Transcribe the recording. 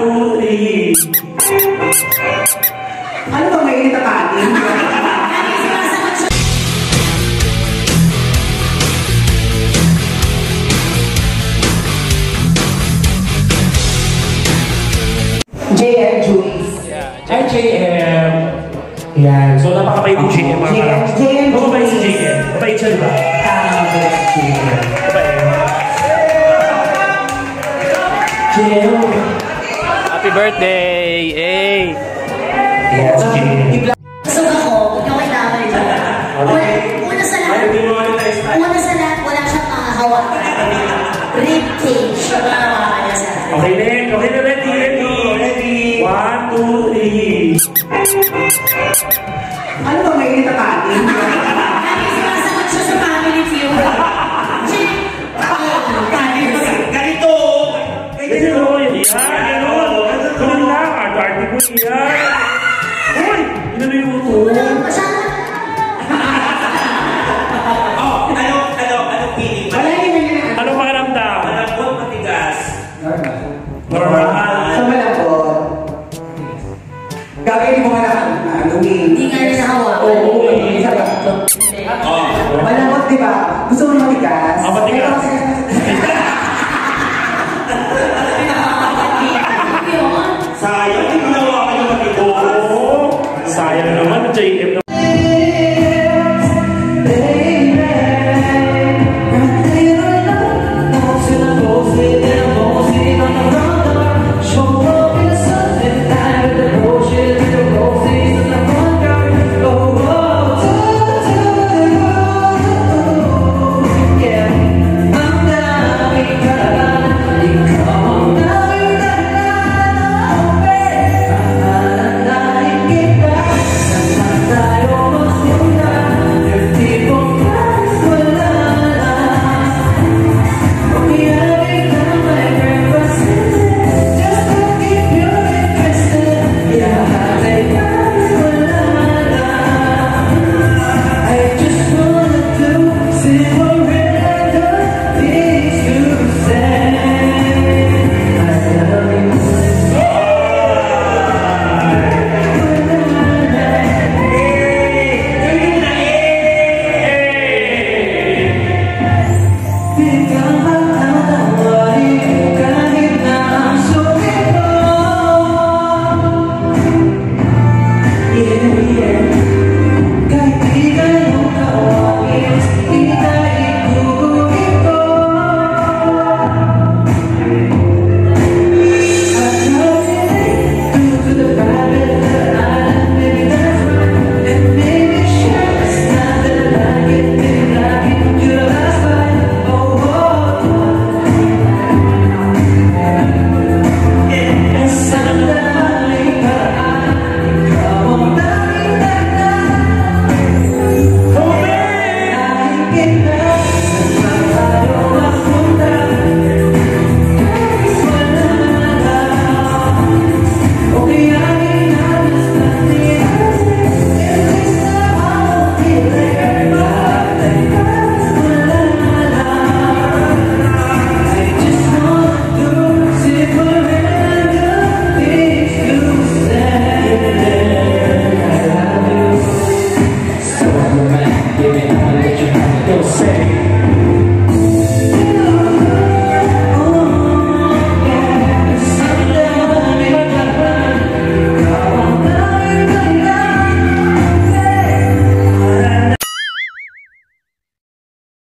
2, 3. Ano ba may init na kanin? JM Juice. Hi, JM. Yan. So, napakabait yung JM, mga kalaks. Mababait si JM. Mabait siya, diba? JM. Happy birthday! Hey! Yan, si JM. So ako, ikaw ay damay ko. Una sa lahat, wala siyang makahawak. Rib cage. Okay, Len. Okay na, ready, ready. 1, 2, 3. Ano ba may init na kanin? Sumasagot siya sa family feud. Ganito! Ganito, yan. Ganon. Ganon lang. Arte mo yan. Uy! Inano yung uto? Wala yung Anong pakiramdam? Malambot, matigas. Normal.